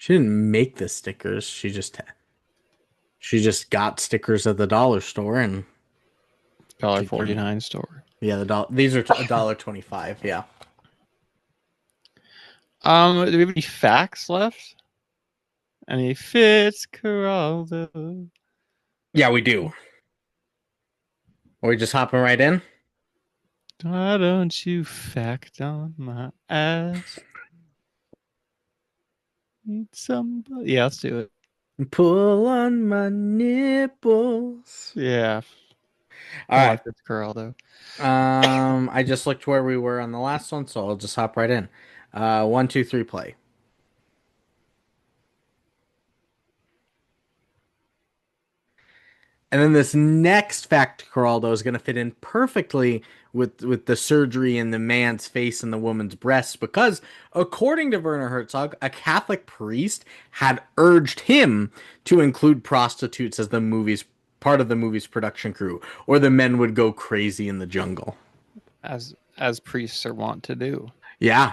She didn't make the stickers. She just got stickers at the dollar store and Dollar she came in. 49 store. Yeah, these are $1.25. Yeah. Do we have any facts left? Any Fitzcarraldo? Yeah, we do. Are we just hopping right in? Why don't you fact on my ass? Need somebody. Yeah, let's do it. Pull on my nipples. Yeah, All I right. like Fitzcarraldo. I just looked where we were on the last one, so I'll just hop right in. One, two, three, play. And then this next fact, Geraldo, is going to fit in perfectly with the surgery in the man's face and the woman's breasts because, according to Werner Herzog, a Catholic priest had urged him to include prostitutes as the movie's part of the movie's production crew, or the men would go crazy in the jungle. As priests are wont to do. Yeah,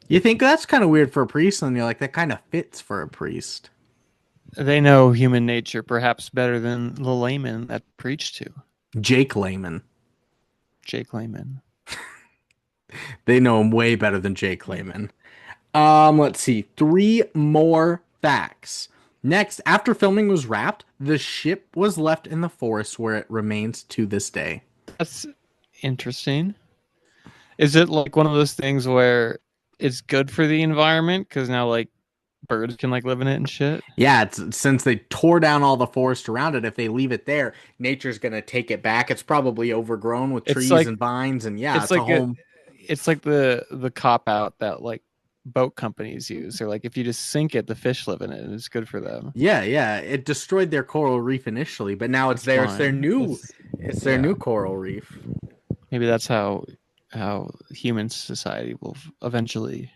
you think that's kind of weird for a priest, and you're like, that kind of fits for a priest. They know human nature perhaps better than the layman that preach to. Jake Layman. Jake Layman. They know him way better than Jake Layman. Let's see. Three more facts. Next, after filming was wrapped, the ship was left in the forest where it remains to this day. That's interesting. Is it like one of those things where it's good for the environment because now like birds can like live in it and shit? Yeah, since they tore down all the forest around it, if they leave it there, nature's gonna take it back. It's probably overgrown with It's trees like and vines, and yeah, it's it's a like a home. it's like the cop out that like boat companies use. They're like, if you just sink it, the fish live in it, and it's good for them. Yeah, yeah. It destroyed their coral reef initially, but now it's That's there. fine. It's their Yeah. new coral reef. Maybe that's how human society will eventually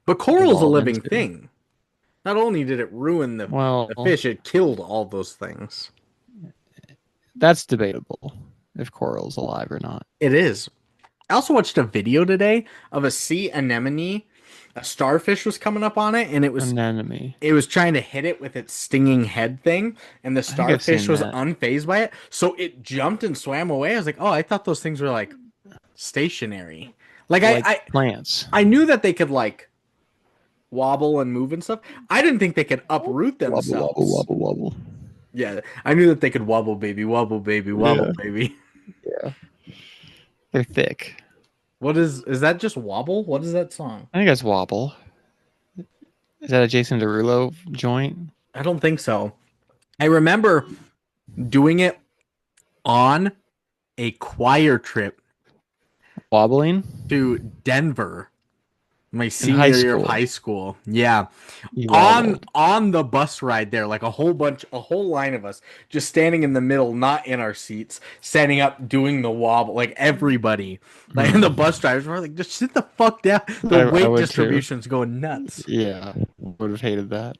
But coral's a evolve living into. thing. Not only did it ruin the Well, fish, it killed all those things. that's debatable if coral's alive or not. It is. I also watched a video today of a sea anemone. A starfish was coming up on it, and Anemone. it was trying to hit it with its stinging head thing, and the I think I've starfish seen was that. unfazed by it, so it jumped and swam away. I was like, oh, I thought those things were like stationary. Like I, Like I, plants. I knew that they could like wobble and move and stuff. I didn't think they could uproot Wobble, wobble, themselves. wobble, wobble. Yeah, I knew that they could wobble, baby, wobble, baby, wobble, Yeah, baby. yeah. They're thick. What is that just wobble? What is that song? I think that's wobble. Is that a Jason Derulo joint? I don't think so. I remember doing it on a choir trip Wobbling to Denver, my in high senior year of school. high school. Yeah. You On wobbled. on the bus ride there, like a whole line of us just standing in the middle, not in our seats, standing up, doing the wobble, like everybody. Like and the Hmm. bus drivers were like, just sit the fuck down. The I weight would too. distribution's going nuts. Yeah, would have hated that.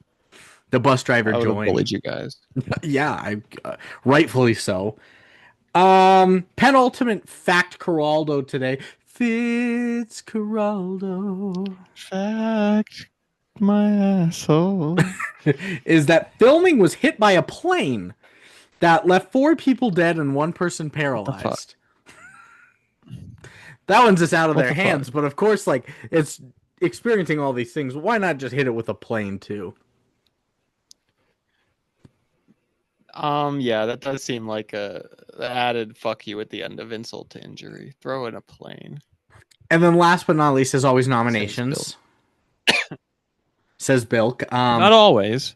The bus driver I would have joined. bullied you guys. Yeah, rightfully so. Penultimate fact Geraldo today. Fitzcarraldo Fact my asshole. is that filming was hit by a plane that left four people dead and one person What the fuck? paralyzed. That one's just out of What their the fuck? hands, but of course, like it's experiencing all these things. Why not just hit it with a plane too? Yeah, that does seem like a added fuck you at the end of insult to injury. Throw in a plane, And then last but not least, as always, says Bill. nominations. Says Bilk. Not always.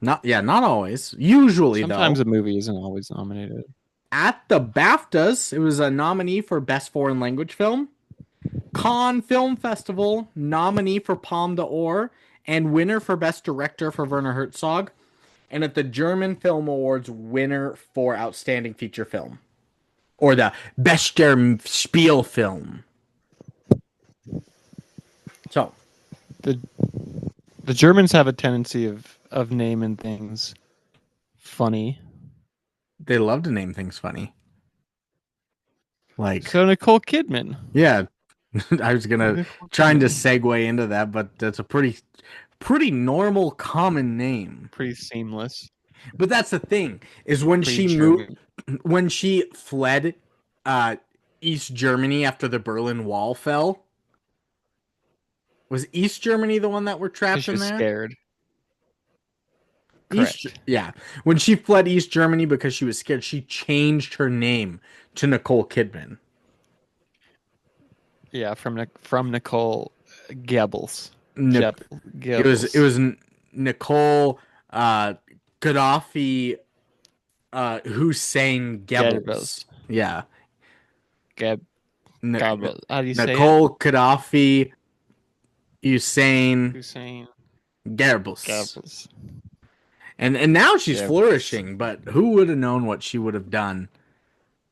Not always. Usually Sometimes though. a movie isn't always nominated. At the BAFTAs, it was a nominee for Best Foreign Language Film, Cannes Film Festival nominee for Palme d'Or, and winner for Best Director for Werner Herzog, and at the German Film Awards, winner for Outstanding Feature Film, or the Bester Spielfilm. So, The the Germans have a tendency of naming things funny. they love to name things funny. Like, So Nicole Kidman. yeah, I was gonna Nicole trying to Kidman. segue into that, but that's a Pretty normal, common name. Pretty seamless. But that's the thing is Pretty German. when she fled uh East Germany after the Berlin Wall fell. Was East Germany the one that were Because trapped she in was there? scared. Correct. Yeah. When she fled East Germany because she was scared, she changed her name to Nicole Kidman. Yeah, from Nicole Goebbels. Nic- it Goebbels. was Nicole Gaddafi Hussein Goebbels. Goebbels. Yeah. Geb Goebbels. How do you say it? Nicole Gaddafi Hussein Hussein Goebbels. Goebbels. And now she's Goebbels. flourishing, but who would have known what she would have done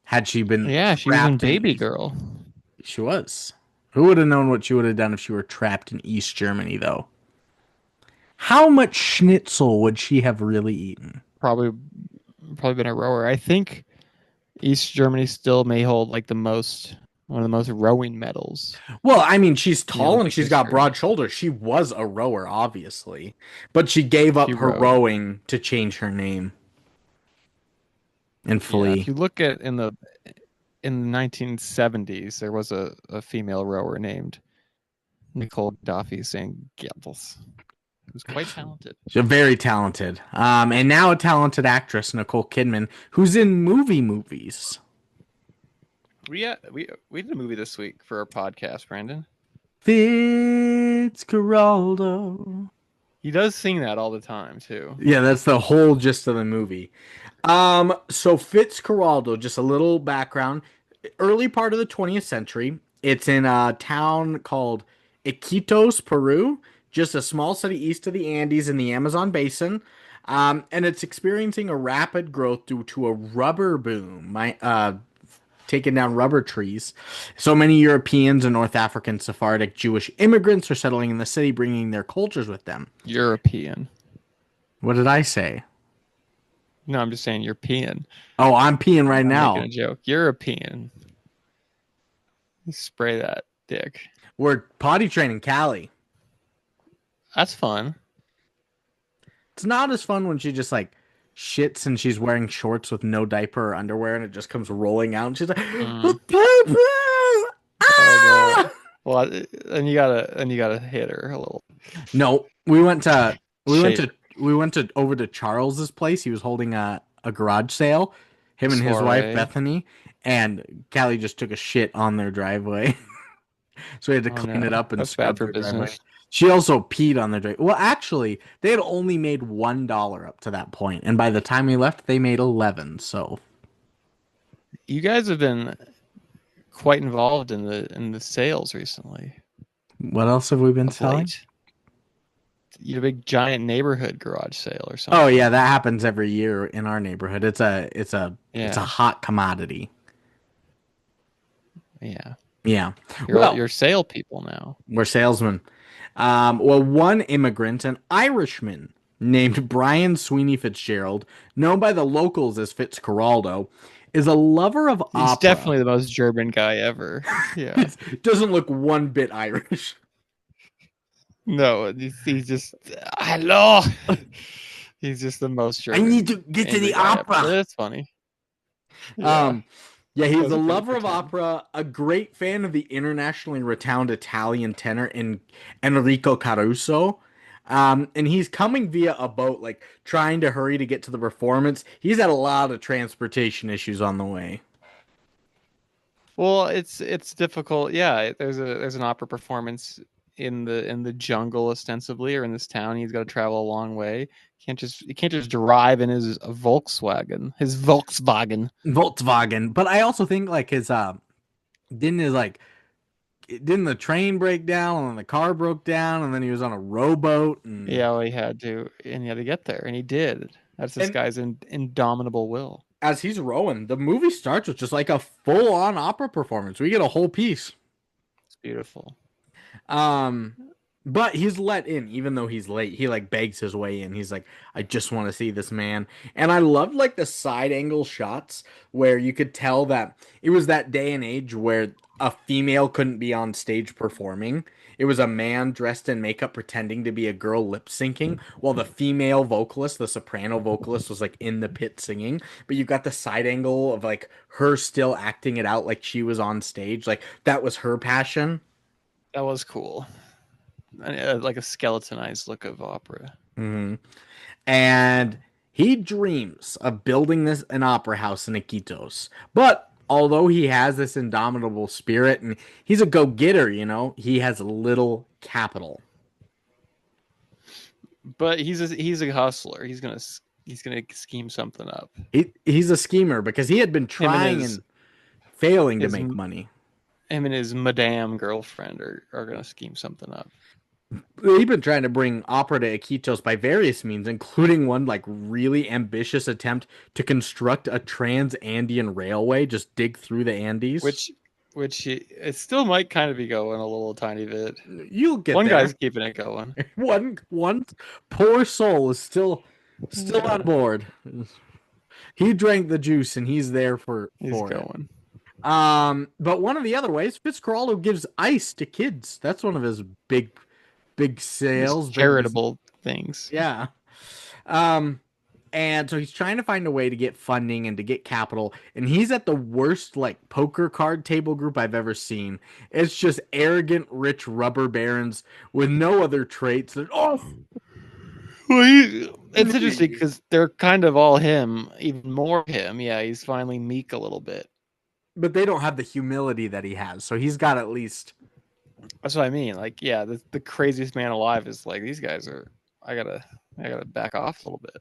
had she been Yeah, she was in trapped in Baby East? Girl. She was. Who would have known what she would have done if she were trapped in East Germany, though? How much schnitzel would she have really eaten? Probably been a rower. I think East Germany still may hold like one of the most rowing medals Well, I mean, she's in the tall and Olympic she's got history. broad shoulders. She was a rower, obviously, but she gave She up her rowed. rowing to change her name and Yeah, if flee. you look at in the 1970s, there was a female rower named Nicole Duffy saying Goebbels, who's quite talented. She's very talented. And now a talented actress, Nicole Kidman, who's in movies. We did a movie this week for our podcast, Brandon. Fitzcarraldo. He does sing that all the time too. Yeah, that's the whole gist of the movie. So Fitzcarraldo, just a little background. Early part of the 20th century. It's in a town called Iquitos, Peru, just a small city east of the Andes in the Amazon basin. And it's experiencing a rapid growth due to a rubber boom. Taking down rubber trees. So many Europeans and North African Sephardic Jewish immigrants are settling in the city, bringing their cultures with them. European. What did I say? No, I'm just saying European. Oh, I'm peeing right I'm making now. a joke. European. You spray that dick. We're potty training Callie. That's fun. It's not as fun when she just like shits and she's wearing shorts with no diaper or underwear and it just comes rolling out and she's like, Mm. Oh ah! no. Well, and you gotta hit her a little. No, Shave we went to over to Charles's place. He was holding a garage sale. Him and his wife soiree. Bethany, and Callie just took a shit on their driveway. So we had to Oh clean it no, up and that's bad scrub for their driveway. business. She also peed on their driveway. Well, actually, they had only made $1 up to that point, and by the time we left, they made 11. So You guys have been quite involved in the sales recently. what else have we been Of selling? late, you had a big giant neighborhood garage sale or Oh something. yeah, that happens every year in our neighborhood. It's a Yeah, hot commodity. yeah. Yeah. You're Well, you're sale people now. we're salesmen. Well, one immigrant, an Irishman named Brian Sweeney Fitzgerald, known by the locals as Fitzcarraldo, is a lover of He's opera. definitely the most German guy ever. Yeah. Doesn't look one bit Irish. No, he's just hello. He's just the most I need German to get to angry the guy ever. But opera. that's funny. Yeah, Um, yeah, he's that was a a pretty lover good of turn. opera, a great fan of the internationally renowned Italian tenor in Enrico Caruso. And he's coming via a boat, like trying to hurry to get to the performance. He's had a lot of transportation issues on the way. Well, it's difficult. Yeah, there's an opera performance in the jungle ostensibly, or in this town. He's got to travel a long way. He can't just drive in his Volkswagen. Volkswagen. But I also think like didn't his like didn't the train break down and then the car broke down and then he was on a rowboat Yeah, well, he had to get there, and he did. That's this and guy's indomitable will. as he's rowing, the movie starts with just like a full on opera performance. We get a whole piece. It's beautiful. Um, but he's let in, even though he's late. He like begs his way in. He's like, I just want to see this man. And I loved like the side angle shots where you could tell that it was that day and age where a female couldn't be on stage performing. It was a man dressed in makeup pretending to be a girl lip syncing, while the female vocalist, the soprano vocalist, was like in the pit singing. But you got the side angle of like her still acting it out like she was on stage. Like that was her passion. That was cool. Like a skeletonized look of opera. Hmm. And he dreams of building this an opera house in Iquitos. But although he has this indomitable spirit and he's a go-getter, he has little capital. But he's a hustler. He's gonna scheme something up. He's a schemer because he had been Him and trying and failing to his make money. him and his madame girlfriend are gonna scheme something up. He's been trying to bring opera to Iquitos by various means, including one like really ambitious attempt to construct a trans-Andean railway, just dig through the Andes. It still might kind of be going a little tiny bit. You'll get One there. guy's keeping it going. One poor soul is still on board. He drank the juice and he's there for going. it. But one of the other ways, Fitzcarraldo gives ice to kids. That's one of his big sales, charitable things. Yeah. And so he's trying to find a way to get funding and to get capital, and he's at the worst like poker card table group I've ever seen. It's just arrogant, rich rubber barons with no other traits. Well, it's interesting because they're kind of all him, even more him. Yeah, he's finally meek a little bit. But they don't have the humility that he has, so he's got at least. That's what I mean. Like, yeah, the craziest man alive is like these guys are. I gotta back off a little bit.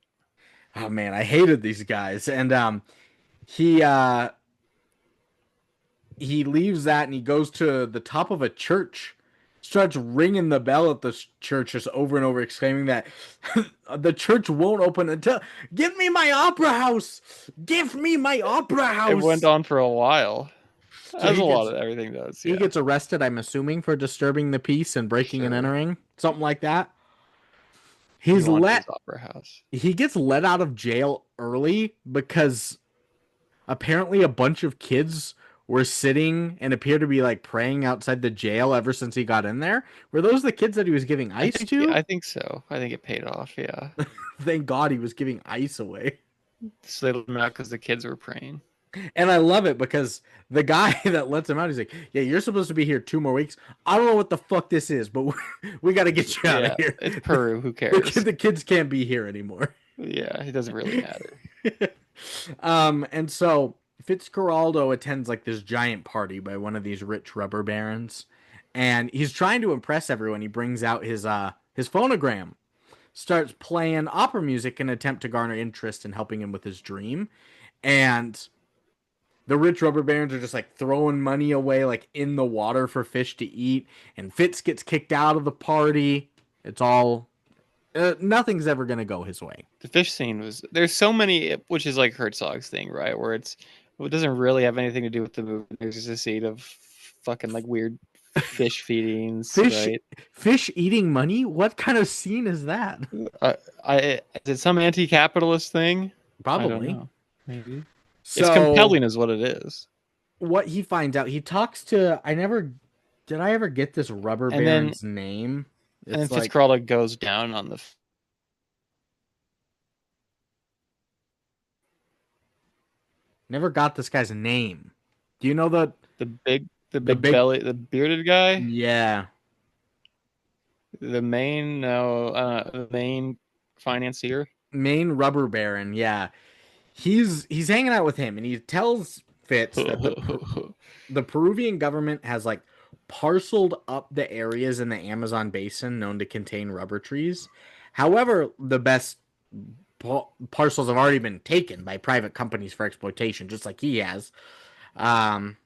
Oh man, I hated these guys, and he leaves that and he goes to the top of a church, starts ringing the bell at the church just over and over, exclaiming that the church won't open until give me my opera house, give me my opera house. It went on for a while. As a lot of everything does. He gets arrested, I'm assuming, for disturbing the peace and breaking and entering, something like that. He's let opera house. He gets let out of jail early because apparently a bunch of kids were sitting and appear to be like praying outside the jail ever since he got in there. Were those the kids that he was giving ice to? I think so. I think it paid off. Yeah. Thank God he was giving ice away. So they let him out because the kids were praying. And I love it because the guy that lets him out, he's like, yeah, you're supposed to be here 2 more weeks. I don't know what the fuck this is, but we got to get you out of here. It's Peru. Who cares? The kids can't be here anymore. Yeah, it doesn't really matter. And so Fitzcarraldo attends like this giant party by one of these rich rubber barons, and he's trying to impress everyone. He brings out his phonogram, starts playing opera music in an attempt to garner interest in helping him with his dream, and the rich rubber barons are just like throwing money away like in the water for fish to eat, and Fitz gets kicked out of the party. It's all nothing's ever gonna go his way. The fish scene was there's so many, which is like Herzog's thing, right? Where it doesn't really have anything to do with the movie. There's just a scene of fucking like weird fish feedings, right? Fish eating money? What kind of scene is that? Is it some anti-capitalist thing? Probably. I don't know. Maybe. So, it's compelling is what it is. What he finds out, he talks to did I ever get this rubber baron's name? It's and then like, Fitzcarraldo goes down on the never got this guy's name. Do you know the big belly, the bearded guy? Yeah. The main financier? Main rubber baron, yeah. He's hanging out with him, and he tells Fitz that the Peruvian government has like parceled up the areas in the Amazon basin known to contain rubber trees. However, the best parcels have already been taken by private companies for exploitation, just like he has. And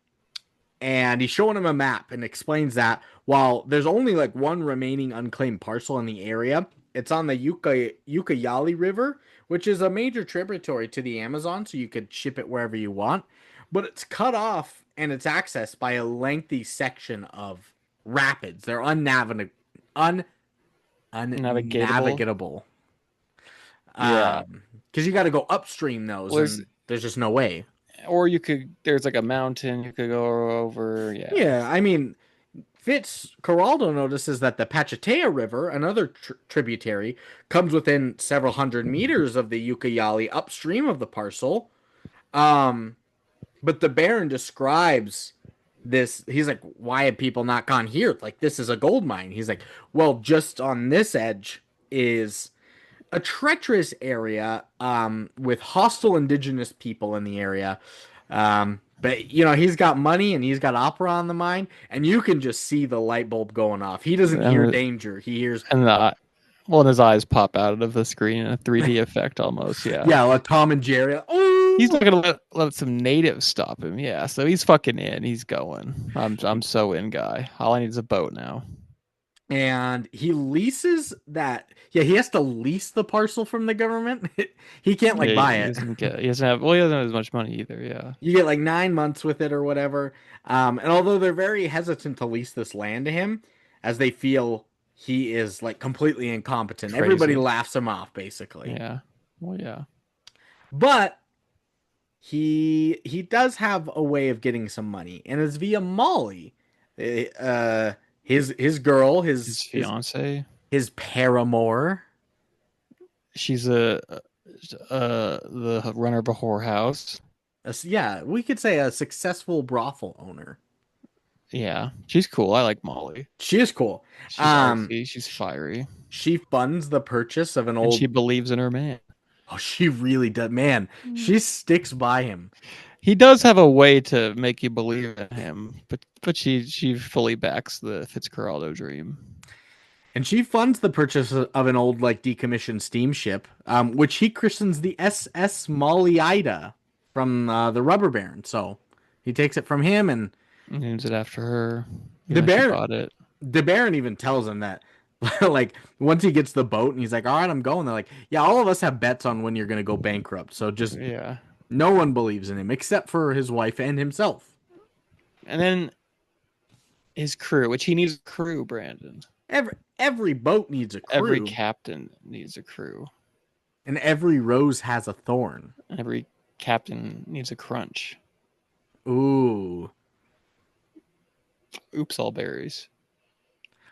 he's showing him a map and explains that while there's only like one remaining unclaimed parcel in the area, it's on the Ucayali River, which is a major tributary to the Amazon, so you could ship it wherever you want. But it's cut off and it's accessed by a lengthy section of rapids. They're unnavigable. Yeah. Because you got to go upstream those, and there's just no way. Or there's like a mountain you could go over. Yeah. Yeah, I mean, Fitzcarraldo notices that the Pachatea River, another tributary, comes within several hundred meters of the Ucayali upstream of the parcel. Um, but the Baron describes this. He's like, why have people not gone here? Like, this is a gold mine. He's like, well, just on this edge is a treacherous area with hostile indigenous people in the area. But he's got money and he's got opera on the mind, and you can just see the light bulb going off. He doesn't hear And danger. He hears and his eyes pop out of the screen in a 3D effect almost. Yeah. yeah, like Tom and Jerry. He's Oh, not gonna let some natives stop him. Yeah, so he's fucking in. He's going. I'm so in, guy. All I need is a boat now. and he leases that. Yeah, he has to lease the parcel from the government. He can't like Yeah, buy he it. doesn't get. He doesn't have. Well, he doesn't have as much money either. Yeah. You get like 9 months with it or whatever. And although they're very hesitant to lease this land to him, as they feel he is like completely incompetent, everybody Crazy. laughs him off basically. Yeah. Well, yeah. But he does have a way of getting some money, and it's via Molly, uh, his girl, His fiance. his paramour. She's the runner of a whorehouse. Yeah, we could say a successful brothel owner. Yeah, she's cool. I like Molly. She is cool. She's Um, artsy. She's fiery, she funds the purchase of an and old. she believes in her man. Oh, she really does. Man, she sticks by him. He does have a way to make you believe in him, but she fully backs the Fitzcarraldo dream. And she funds the purchase of an old, like, decommissioned steamship, which he christens the SS Molly Ida from the Rubber Baron. So he takes it from him, and Names it after her. the She Baron, bought it. the Baron even tells him that, like, once he gets the boat and he's like, all right, I'm going. They're like, yeah, all of us have bets on when you're going to go bankrupt. So just Yeah, no one believes in him except for his wife and himself. and then his crew, which he needs a crew, Brandon. Every boat needs a crew, Every captain needs a crew. and every rose has a thorn. Every captain needs a crunch. Ooh, Oops, all berries.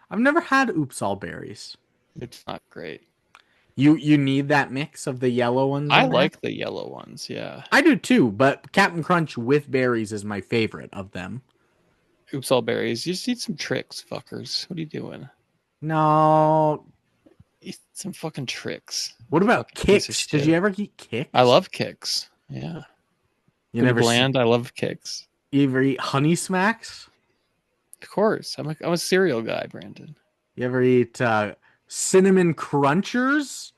I've never had oops all berries. It's not great. You need that mix of the yellow ones. I in there? like the yellow ones. Yeah. I do too, but Captain Crunch with berries is my favorite of them. Oops, all berries. You just need some tricks, fuckers. What are you doing? No. Eat some fucking tricks. What about Fucking piece of kicks? Did shit. you ever eat kicks? I love kicks. Yeah. You Pretty never bland. I love kicks. You ever eat honey smacks? Of course. I'm a cereal guy, Brandon. You ever eat cinnamon crunchers?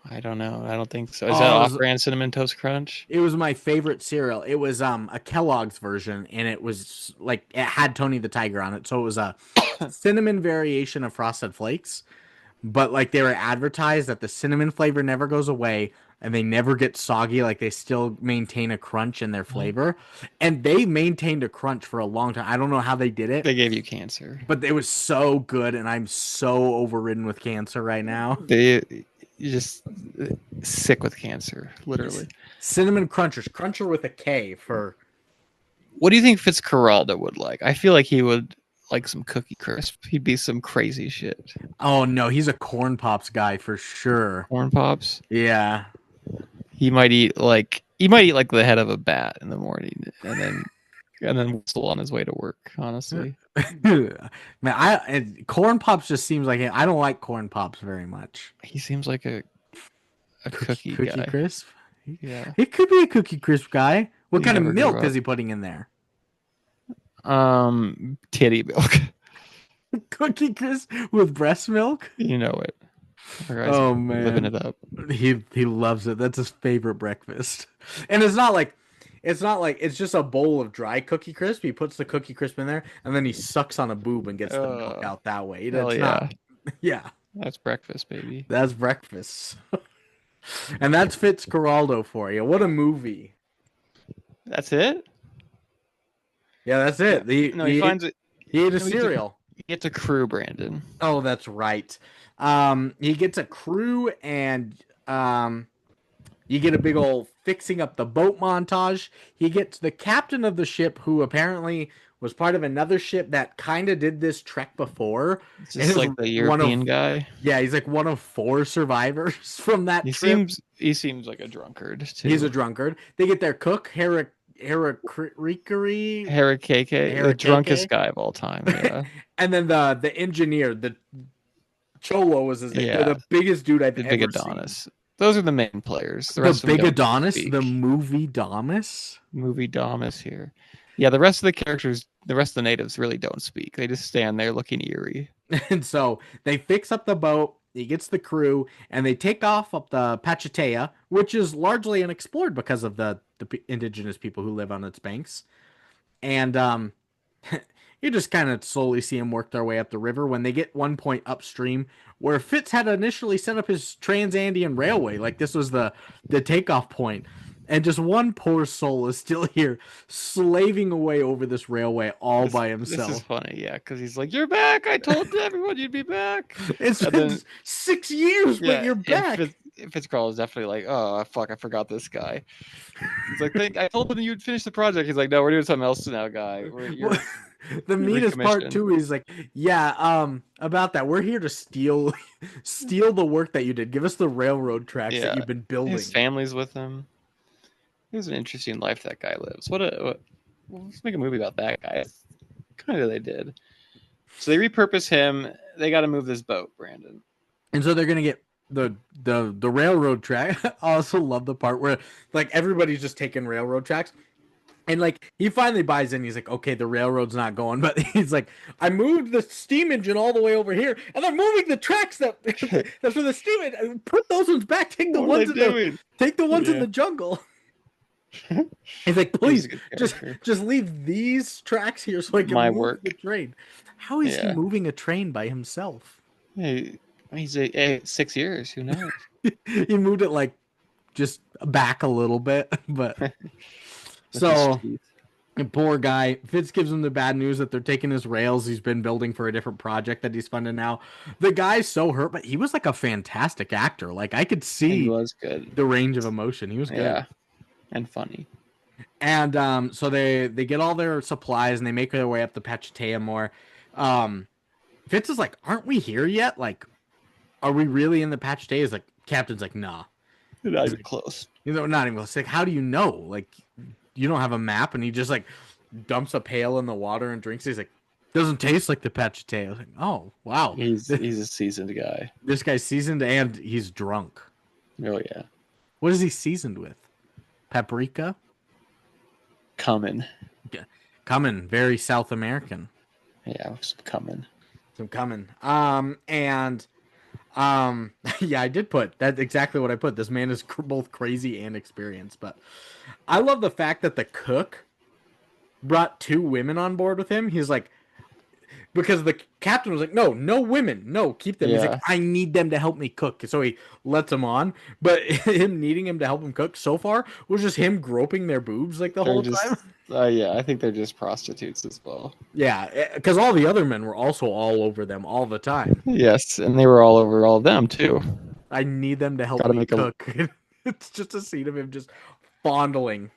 I don't know. I don't think so. Is Oh, that it was, off-brand Cinnamon Toast Crunch? it was my favorite cereal. It was a Kellogg's version, and it was like it had Tony the Tiger on it, so it was a cinnamon variation of Frosted Flakes. But like they were advertised that the cinnamon flavor never goes away and they never get soggy, like they still maintain a crunch in their flavor, and they maintained a crunch for a long time. I don't know how they did it, They gave you cancer. but it was so good, and I'm so overridden with cancer right now. You're just sick with cancer, literally. Cinnamon crunchers, cruncher with a K for. What do you think Fitzcarraldo would like? I feel like he would like some Cookie Crisp. He'd be some crazy shit. Oh no, he's a corn pops guy for sure. Corn Pops. Yeah. He might eat like the head of a bat in the morning, and then whistle on his way to work. Honestly, Man, corn pops just seems like I don't like corn pops very much. he seems like a cookie Cookie guy. crisp. Yeah. It could be a cookie crisp guy. What He kind of never milk grew up. is he putting in there? Titty milk. Cookie crisp with breast milk? You know it. Our guy's Oh living man, it up. he loves it. That's his favorite breakfast. And it's not like it's just a bowl of dry cookie crisp. He puts the cookie crisp in there, and then he sucks on a boob and gets the milk out that way. Hell It's yeah. not. Yeah, That's breakfast, baby. that's breakfast. And that's Fitzcarraldo for you. What a movie. That's it? Yeah, that's it. He finds it. He ate a No, he cereal. He gets a crew, Brandon. Oh, that's right. He gets a crew, and you get a big old fixing up the boat montage. He gets the captain of the ship, who apparently was part of another ship that kind of did this trek before, It's and it just was like the one of European guy. yeah, he's like one of 4 survivors from that He trip. seems like a drunkard He's a too. drunkard. They get their cook, Harikari, Harikeke, the drunkest Harikeke, guy of all time. Yeah, and then the engineer, the Cholo was his name. They're yeah, the biggest dude I've the big ever seen. Adonis. Those are the main players. The The rest of them big don't Adonis, the speak. movie Domus. Movie Domus here. Yeah, the rest of the characters, the rest of the natives really don't speak. They just stand there looking eerie. And so they fix up the boat. He gets the crew, and they take off up the Pachatea, which is largely unexplored because of the indigenous people who live on its banks. And you just kind of slowly see them work their way up the river when they get one point upstream where Fitz had initially set up his Trans-Andean Railway. Like this was the takeoff point. And just one poor soul is still here slaving away over this railway all by This is himself. funny, yeah, because he's like, "You're back! I told everyone you'd be back." It's And been then 6 years, but yeah, you're and back. Fitzcarraldo is definitely like, "Oh fuck, I forgot this guy." He's like, I told him you'd finish the project." He's like, "No, we're doing something else now, guy. You're The meanest part recommissioned." too is like, yeah, about that. We're here to steal the work that you did. Give us the railroad tracks that Yeah, you've been his building. family's with him. It was an interesting life that guy lives. Let's make a movie about that guy. Kind of they did. So they repurpose him. They got to move this boat, Brandon. And so they're gonna get the railroad track. I also love the part where like everybody's just taking railroad tracks. And like he finally buys in, he's like, okay, the railroad's not going, but he's like, I moved the steam engine all the way over here, and they're moving the tracks that's for the steam engine. Put those ones back. What are they doing? Take the ones in Yeah. the jungle. He's like, He was please, a good just character. just leave these tracks here so I can My move work. the train. How is he Yeah. moving a train by himself? Hey, he's 6 years. Who knows? He moved it like just back a little bit, but With his so teeth. poor guy. Fitz gives him the bad news that they're taking his rails he's been building for a different project that he's funding now. The guy's so hurt, but he was like a fantastic actor. Like I could He see was good. the range of emotion. He was good. Yeah, and funny. And so they get all their supplies and they make their way up the Pachatea more. Fitz is like, aren't we here yet? Like, are we really in the Pachatea? He's like, Captain's like, nah. Not even close. You know, not even close. Like, how do you know? Like, you don't have a map, and he just like dumps a pail in the water and drinks. He's like, doesn't taste like the Pachatea. I was like, oh wow, He's a seasoned guy. this guy's seasoned and he's drunk. Oh yeah, What is he seasoned with? Paprika? coming. Coming, very South American. Yeah, some coming. Some coming. And yeah, I did put that's exactly what I put. This man is both crazy and experienced, but I love the fact that the cook brought 2 women on board with him. He's like, because the captain was like, no women, no, keep them. He's Yeah. like, I need them to help me cook. So he lets them on, but him needing him to help him cook so far was just him groping their boobs like the They're whole just. time. Yeah, I think they're just prostitutes as well. Yeah, because all the other men were also all over them all the time. Yes, and they were all over all of them too. I need them to help Gotta me make 'em- cook. It's just a scene of him just fondling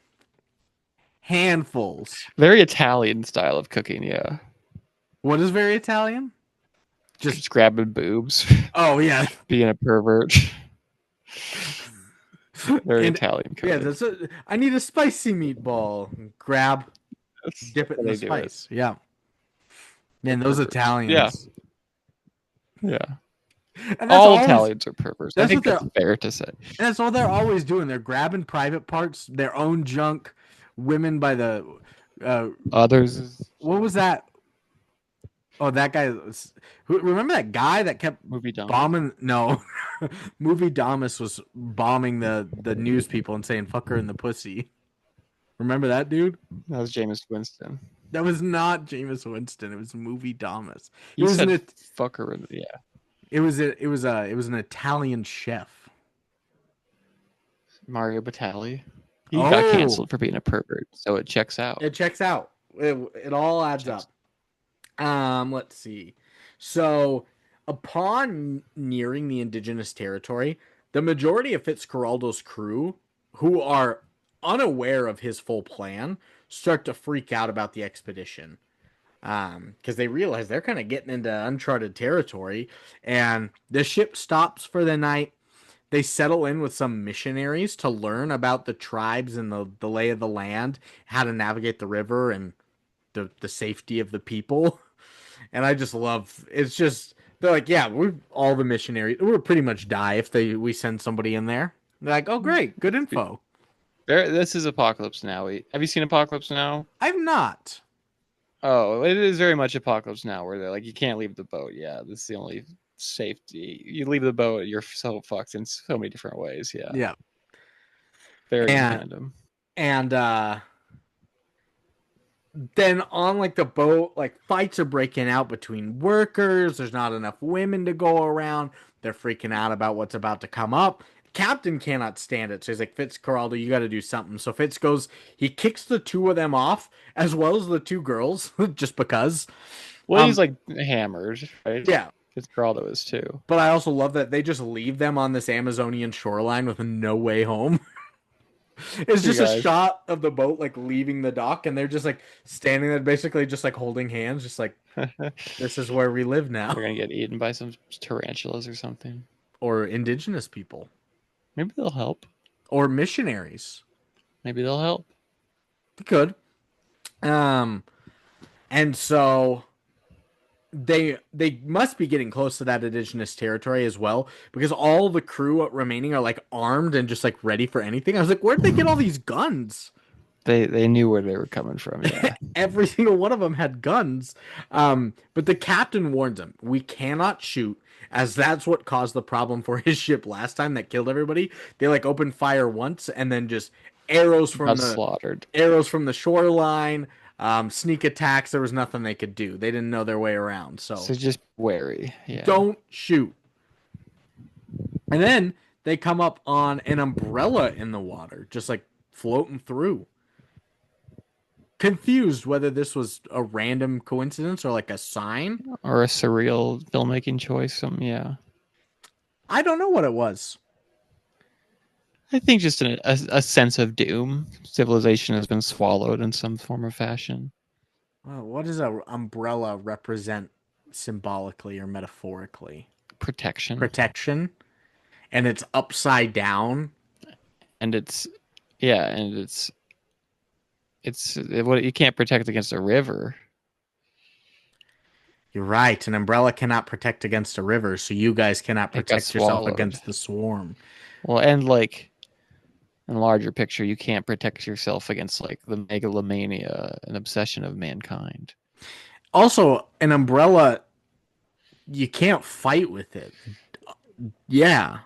handfuls. Very Italian style of cooking. Yeah, What is very Italian? just grabbing boobs, Oh yeah, being a pervert. Very And- Italian yeah. cooking. I need a spicy meatball. Grab, That's dip it how in the they do it. spice. Yeah. Man, those Italians. Yeah, And that's all always, Italians are perverts. I that's think what that's fair to say. And that's all they're always doing. They're grabbing private parts, their own junk, women by the. Others, What was that? Oh, that guy. Remember that guy that kept movie dumb. bombing? No, movie Damas was bombing the news people and saying "fuck her in the pussy." Remember that dude? That was Jameis Winston. That was not Jameis Winston. It was movie Damas. It You was said an fucker. Yeah, it was an Italian chef. Mario Batali. He got Oh. canceled for being a pervert, so it checks out. It checks out. It all adds up. Let's see. So, upon nearing the indigenous territory, the majority of Fitzcarraldo's crew, who are unaware of his full plan, start to freak out about the expedition. Because they realize they're kind of getting into uncharted territory, and the ship stops for the night. They settle in with some missionaries to learn about the tribes and the lay of the land, how to navigate the river, and the safety of the people. And I just love it's just they're like, yeah, we're all the missionaries. We'll pretty much die if we send somebody in there. They're like, oh great, good info. This is Apocalypse Now. Have you seen Apocalypse Now? I've not. Oh, it is very much Apocalypse Now, where they're like, you can't leave the boat. Yeah, this is the only safety. You leave the boat, you're so fucked in so many different ways. Yeah, Yeah. very in And tandem. and then on like the boat, like fights are breaking out between workers. There's not enough women to go around. They're freaking out about what's about to come up. Captain cannot stand it, so he's like, Fitzcarraldo, you got to do something. So Fitz goes, he kicks the two of them off as well as the two girls, just because. Well, he's like hammered, right? Yeah, Fitzcarraldo is too. but I also love that they just leave them on this Amazonian shoreline with no way home. It's Two just a guys. shot of the boat like leaving the dock, and they're just like standing there, basically just like holding hands, just like They're this is where we live now. gonna get eaten by some tarantulas or something. Or indigenous people, Maybe they'll help. or missionaries. Maybe they'll help. They could. Um, and so they must be getting close to that indigenous territory as well because all the crew remaining are like armed and just like ready for anything. I was like, where'd they get all these guns? They knew where they were coming from. Yeah. Every single one of them had guns. But the captain warns them, we cannot shoot, as that's what caused the problem for his ship last time that killed everybody. They like opened fire once and then just arrows from Got the slaughtered. shoreline, sneak attacks. There was nothing they could do. They didn't know their way around. So So just wary. Yeah. don't shoot. And then they come up on an umbrella in the water, just like floating through. Confused whether this was a random coincidence or like a sign. Or a surreal filmmaking choice. Some yeah. I don't know what it was. I think just a sense of doom. Civilization has been swallowed in some form or fashion. What does a umbrella represent symbolically or metaphorically? Protection. Protection. And it's upside down. And it's what you can't protect against a river. You're right. An umbrella cannot protect against a river, so you guys cannot It got protect yourself swallowed. against the swarm. Well, and like in a larger picture, you can't protect yourself against like the megalomania and obsession of mankind. Also, an umbrella, you can't fight with it. Yeah.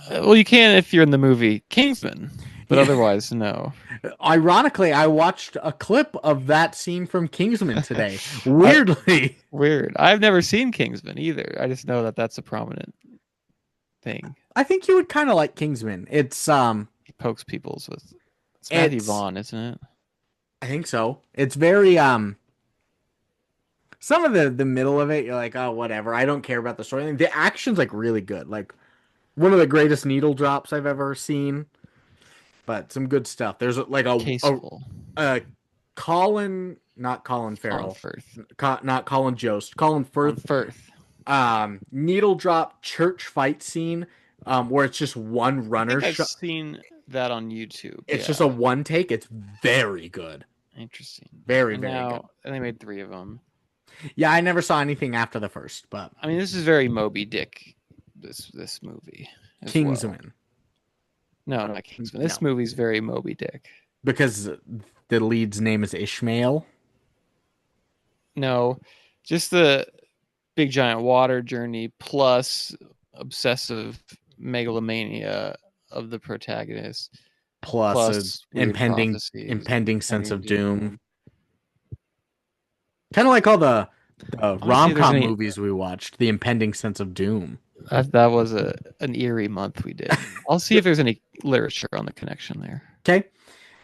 Well, you can if you're in the movie Kingsman, but otherwise, no. Ironically, I watched a clip of that scene from Kingsman today. Weirdly. Weird. I've never seen Kingsman either. I just know that that's a prominent thing. I think you would kind of like Kingsman. It's He pokes people's with. It's Matthew It's- Vaughn, isn't it? I think so. It's very some of the middle of it, you're like, oh, whatever. I don't care about the story. The action's like really good. Like one of the greatest needle drops I've ever seen. But some good stuff. There's like Caseful. Colin, not Colin Farrell, Firth. not Colin Jost, Colin Firth. Firth. Needle drop church fight scene, where it's just one runner I've shot. seen that on YouTube. It's just a one take. It's very good. Interesting. Very, And very now, good. and they made 3 of them. Yeah, I never saw anything after the first, but I mean, this is very Moby Dick. This movie. as Kingsman, well. No, not Kingsman. This No. movie's very Moby Dick. because the lead's name is Ishmael. No, just the big giant water journey plus obsessive megalomania of the protagonist. Plus, Plus a weird impending prophecies, impending sense of impending doom. Kind of like all the see if there's rom-com any- movies we watched. The impending sense of doom. That was an eerie month we did. I'll see if there's any literature on the connection there. Okay.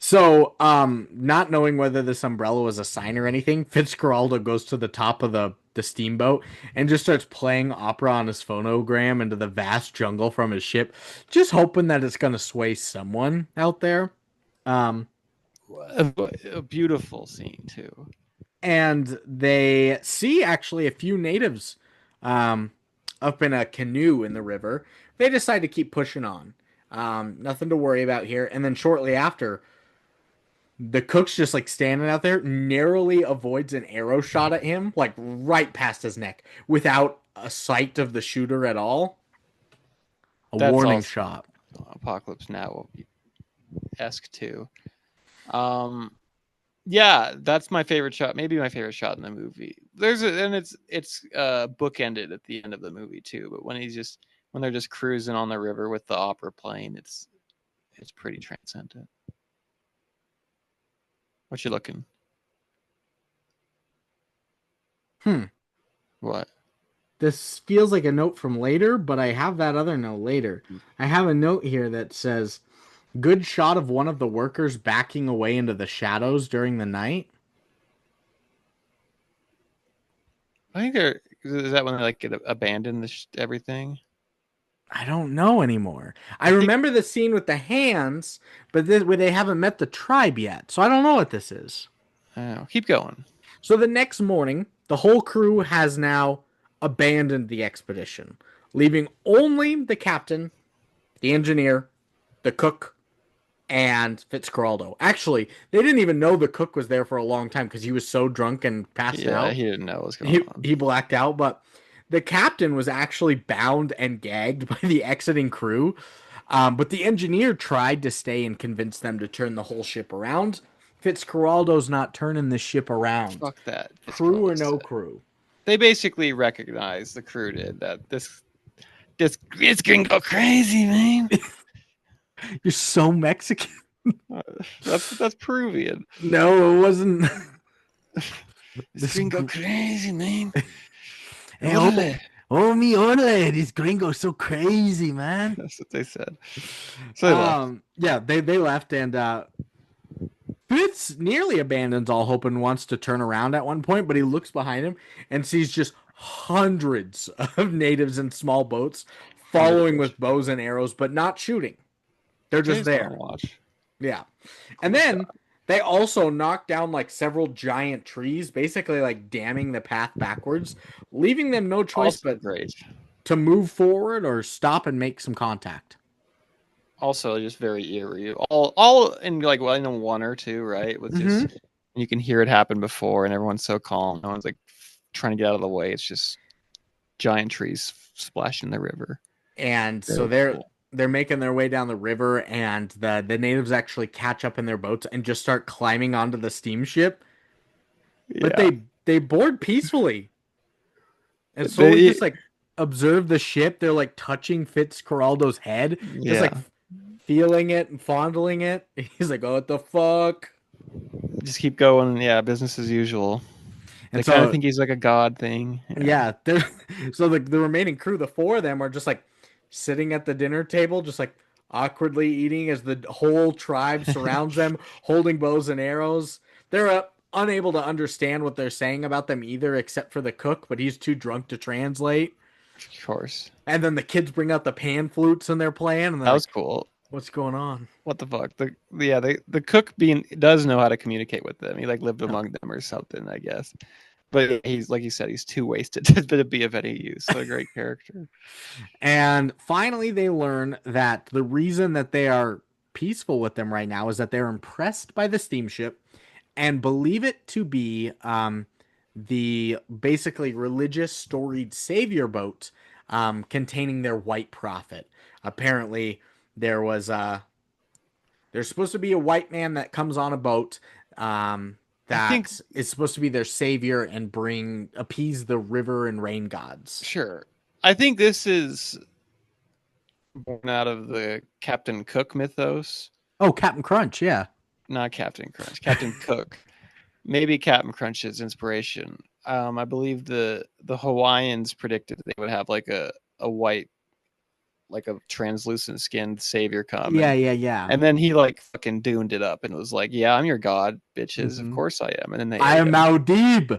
So, not knowing whether this umbrella was a sign or anything, Fitzcarraldo goes to the top of the steamboat and just starts playing opera on his phonogram into the vast jungle from his ship, just hoping that it's going to sway someone out there. A beautiful scene too. and they see actually a few natives um, up in a canoe in the river. They decide to keep pushing on. Nothing to worry about here. And then shortly after, the cook's just like standing out there, narrowly avoids an arrow shot at him, like right past his neck, without a sight of the shooter at all. A That's warning also shot. Apocalypse Now esque too. Um, yeah, that's my favorite shot. Maybe my favorite shot in the movie. And it's bookended at the end of the movie too. But when they're just cruising on the river with the opera playing, it's pretty transcendent. What you looking? Hmm. What? This feels like a note from later, but I have that other note later. I have a note here that says, good shot of one of the workers backing away into the shadows during the night. I think they're is that when they like get abandoned everything. I don't know anymore. I I think remember the scene with the hands, but this, where they haven't met the tribe yet, so I don't know what this is. I don't know. Keep going. So the next morning, the whole crew has now abandoned the expedition, leaving only the captain, the engineer, the cook, and Fitzcarraldo. Actually, they didn't even know the cook was there for a long time because he was so drunk and passed Yeah, out. he didn't know what was going He, on. he blacked out, but the captain was actually bound and gagged by the exiting crew. But the engineer tried to stay and convince them to turn the whole ship around. Fitzcarraldo's not turning the ship around. Fuck that. Crew or Fitzcarraldo no said. crew. They basically recognized the crew did that this it's gonna go crazy, man. You're so Mexican. Uh, that's Peruvian. No, it wasn't. It's This. gonna go crazy, man. Hey, oh, Orale. oh, me, orale. This gringo's so crazy, man. That's what they said. So they left. Yeah, they left, and Fitz nearly abandons all hope and wants to turn around at one point, but he looks behind him and sees just hundreds of natives in small boats Under the following bridge. with bows and arrows, but not shooting. They're They just just want there. to watch. Yeah. And Cool then shot. they also knock down like several giant trees, basically like damming the path backwards, leaving them no choice Also but great. to move forward or stop and make some contact. Also just very eerie. All in like well in one or two, right? With Mm-hmm. just you can hear it happen before and everyone's so calm. No one's like trying to get out of the way. It's just giant trees splashing in the river. And so Very they're cool. they're making their way down the river, and the natives actually catch up in their boats and just start climbing onto the steamship. But Yeah. they board peacefully and slowly They just like observe the ship. They're like touching Fitzcarraldo's head, just like yeah. feeling it and fondling it. He's like, "Oh, what the fuck?" Just keep going. Yeah, business as usual. They And kind of so think he's like a god thing. Yeah. yeah, they're so the remaining crew, the four of them, are just like sitting at the dinner table, just like awkwardly eating as the whole tribe surrounds them, holding bows and arrows. They're unable to understand what they're saying about them either, except for the cook, but he's too drunk to translate. Of course. And then the kids bring out the pan flutes and they're playing, and they're That was like, cool. "What's going on?" What the fuck? The cook being does know how to communicate with them. He like lived No. among them or something, I guess. But he's like you said, he's too wasted to be of any use. So a great character. And finally, they learn that the reason that they are peaceful with them right now is that they're impressed by the steamship and believe it to be the basically religious storied savior boat containing their white prophet. Apparently, there was there's supposed to be a white man that comes on a boat I think that is supposed to be their savior and bring appease the river and rain gods. sure. I think this is born out of the Captain Cook mythos. Oh, Captain Crunch, yeah. Not Captain Crunch, Captain Cook. Maybe Captain Crunch's inspiration. I believe the Hawaiians predicted they would have like a white, like a translucent skinned savior come, Yeah, yeah, yeah. and then he like fucking duned it up and was like, "Yeah, I'm your god, bitches. Of Mm-hmm. course I am." And then they I ate am him, Maudib.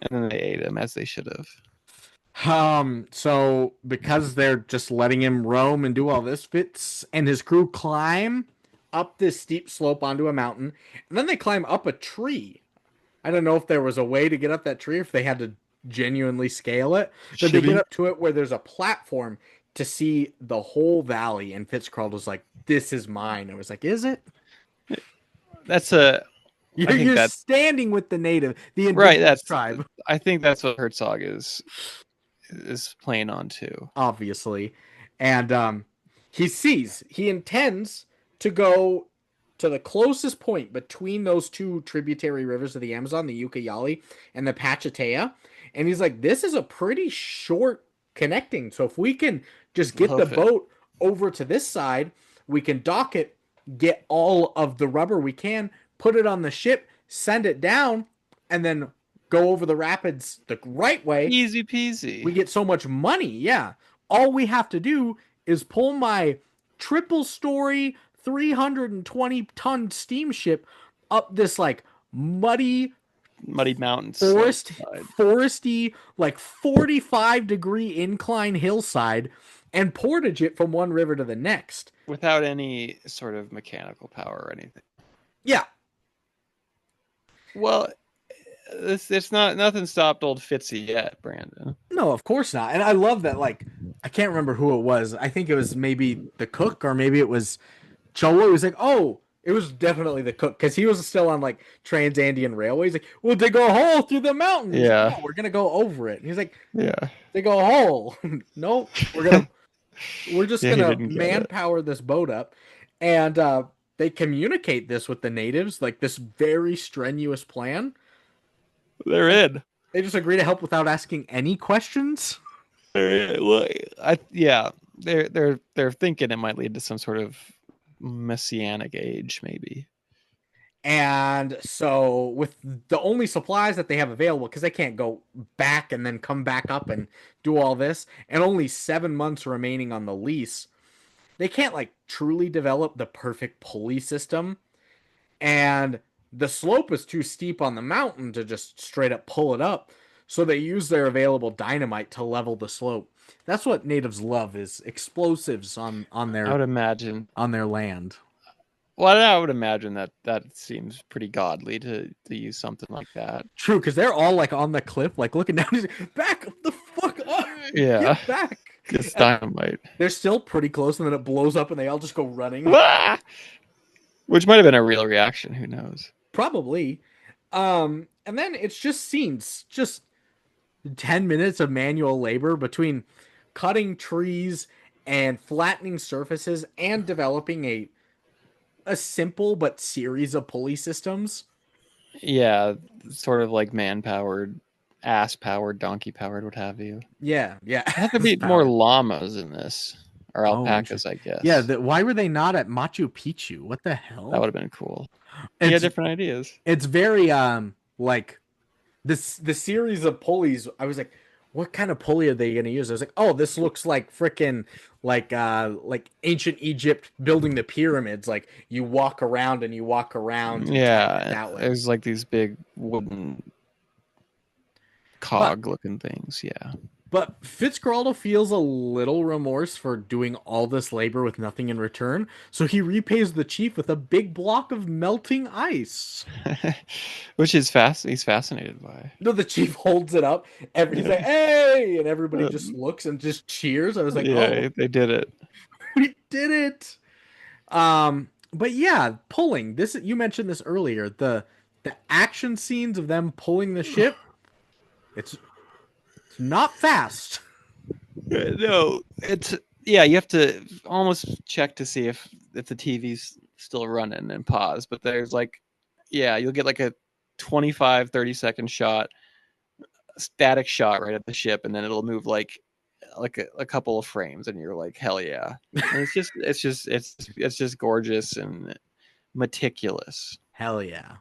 and then they ate him as they should have. So because they're just letting him roam and do all this, Fitz and his crew climb up this steep slope onto a mountain, and then they climb up a tree. I don't know if there was a way to get up that tree, if they had to genuinely scale it, but they get Shimmy. up to it where there's a platform to see the whole valley. And Fitzcarraldo was like, "This is mine." I was like, "Is it?" That's a. I think You're that standing with the native, the right. indigenous tribe, I think that's what Herzog is playing on too. obviously. And he intends to go to the closest point between those two tributary rivers of the Amazon, the Ucayali and the Pachatea. And he's like, this is a pretty short connecting. So if we can just get the Hoof it. boat over to this side, we can dock it, get all of the rubber we can, put it on the ship, send it down, and then go over the rapids the right way. Easy peasy. We get so much money. Yeah. All we have to do is pull my triple story 320-ton steamship up this like muddy Muddy mountain slope forest side foresty like 45-degree incline hillside and portage it from one river to the next. without any sort of mechanical power or anything. Yeah. Well, it's not nothing stopped old Fitzy yet, Brandon. No, of course not. And I love that, like, I can't remember who it was. I think it was maybe the cook or maybe it was Cholo. He was like, oh, it was definitely the cook because he was still on like Trans-Andean Railway. He's like, we'll dig a hole through the mountains. Yeah. Like, no, we're gonna go over it. And he's like, Yeah. dig a hole. Nope. We're just Yeah, he gonna didn't get it. manpower this boat up. And they communicate this with the natives, like this very strenuous plan. They're in. They just agree to help without asking any questions. They're in. Well, yeah, they're thinking it might lead to some sort of messianic age, maybe. And so, with the only supplies that they have available, because they can't go back and then come back up and do all this, and only 7 months remaining on the lease, they can't like truly develop the perfect pulley system. And the slope is too steep on the mountain to just straight up pull it up. So they use their available dynamite to level the slope. That's what natives love is explosives on I would imagine. their land. Well, I would imagine that seems pretty godly to use something like that. True, because they're all like on the cliff, like looking down. Back the fuck up! Yeah, Get back! it's dynamite. They're still pretty close, and then it blows up, and they all just go running. Ah! Which might have been a real reaction. Who knows? Probably. And then it's just scenes, just 10 minutes of manual labor between cutting trees and flattening surfaces and developing a simple but series of pulley systems. Yeah, sort of like man-powered, ass-powered, donkey-powered, what have you. Yeah. There have to be more llamas in this, or alpacas, I guess. Yeah, why were they not at Machu Picchu? What the hell? That would have been cool. Yeah, different ideas. It's very like this the series of pulleys. I was like, what kind of pulley are they going to use? I was like, oh, this looks like freaking like ancient Egypt building the pyramids. Like you walk around and you walk around. Yeah, that way. there's like these big wooden cog-looking things. Yeah. But Fitzcarraldo feels a little remorse for doing all this labor with nothing in return, so he repays the chief with a big block of melting ice. Which is fast. He's fascinated by. No, the chief holds it up. He's like, "Hey!" and everybody just looks and just cheers. I was like, yeah, "Oh, they did it. we did it!" But yeah, pulling this. You mentioned this earlier. The action scenes of them pulling the ship. It's not fast. No, it's yeah. You have to almost check to see if the TV's still running and pause. But there's like, yeah, you'll get like a 25-30 second shot, static shot right at the ship, and then it'll move like a couple of frames, and you're like, hell yeah! And it's just gorgeous and meticulous. Hell yeah.